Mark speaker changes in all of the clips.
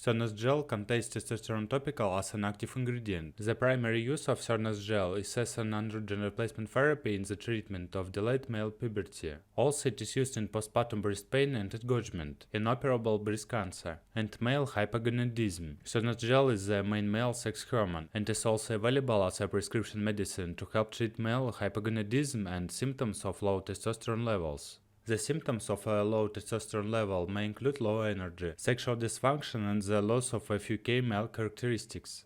Speaker 1: Cernos Gel contains testosterone topical as an active ingredient. The primary use of Cernos Gel is as an androgen replacement therapy in the treatment of delayed male puberty. Also, it is used in postpartum breast pain and engorgement, inoperable breast cancer, and male hypogonadism. Cernos Gel is the main male sex hormone and is also available as a prescription medicine to help treat male hypogonadism and symptoms of low testosterone levels. The symptoms of a low testosterone level may include low energy, sexual dysfunction, and the loss of a few key male characteristics.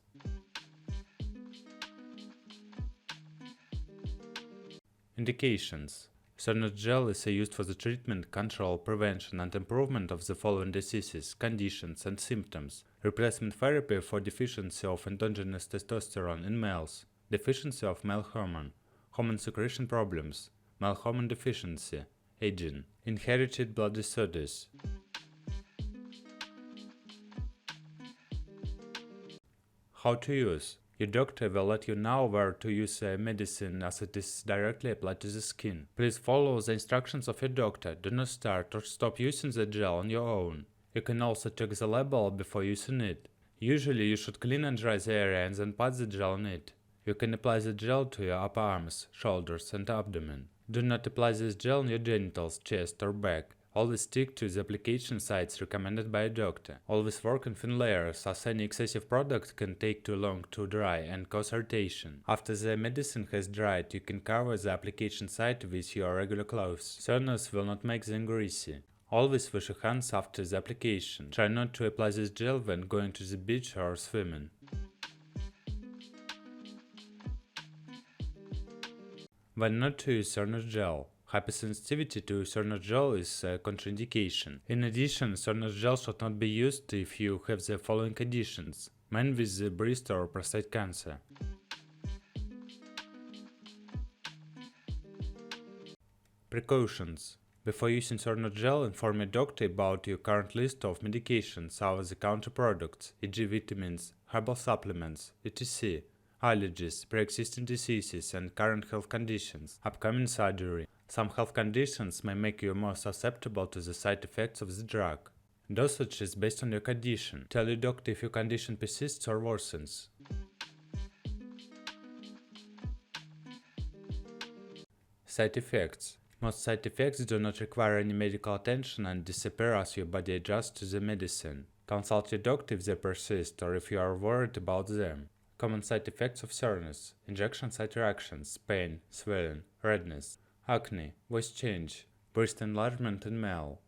Speaker 1: Indications: Cernos Gel is used for the treatment, control, prevention, and improvement of the following diseases, conditions, and symptoms: replacement therapy for deficiency of endogenous testosterone in males, deficiency of male hormone secretion problems, male hormone deficiency, aging, inherited blood disorders. How to use: your doctor will let you know where to use a medicine as it is directly applied to the skin. Please follow the instructions of your doctor. Do not start or stop using the gel on your own. You can also check the label before using it. Usually you should clean and dry the area and then pat the gel on it. You can apply the gel to your upper arms, shoulders, and abdomen. Do not apply this gel on your genitals, chest, or back. Always stick to the application sites recommended by a doctor. Always work in thin layers, as any excessive product can take too long to dry and cause irritation. After the medicine has dried, you can cover the application site with your regular clothes. Cernos will not make them greasy. Always wash your hands after the application. Try not to apply this gel when going to the beach or swimming. When not to use Cernos Gel: hypersensitivity to Cernos Gel is a contraindication. In addition, Cernos Gel should not be used if you have the following conditions: men with breast or prostate cancer. Precautions: before using Cernos Gel, inform your doctor about your current list of medications, over-the-counter products, e.g. vitamins, herbal supplements, etc., allergies, pre-existing diseases, and current health conditions, upcoming surgery. Some health conditions may make you more susceptible to the side effects of the drug. Dosage is based on your condition. Tell your doctor if your condition persists or worsens. Side effects: most side effects do not require any medical attention and disappear as your body adjusts to the medicine. Consult your doctor if they persist or if you are worried about them. Common side effects of Cernos: injection site reactions, pain, swelling, redness, acne, voice change, breast enlargement in male,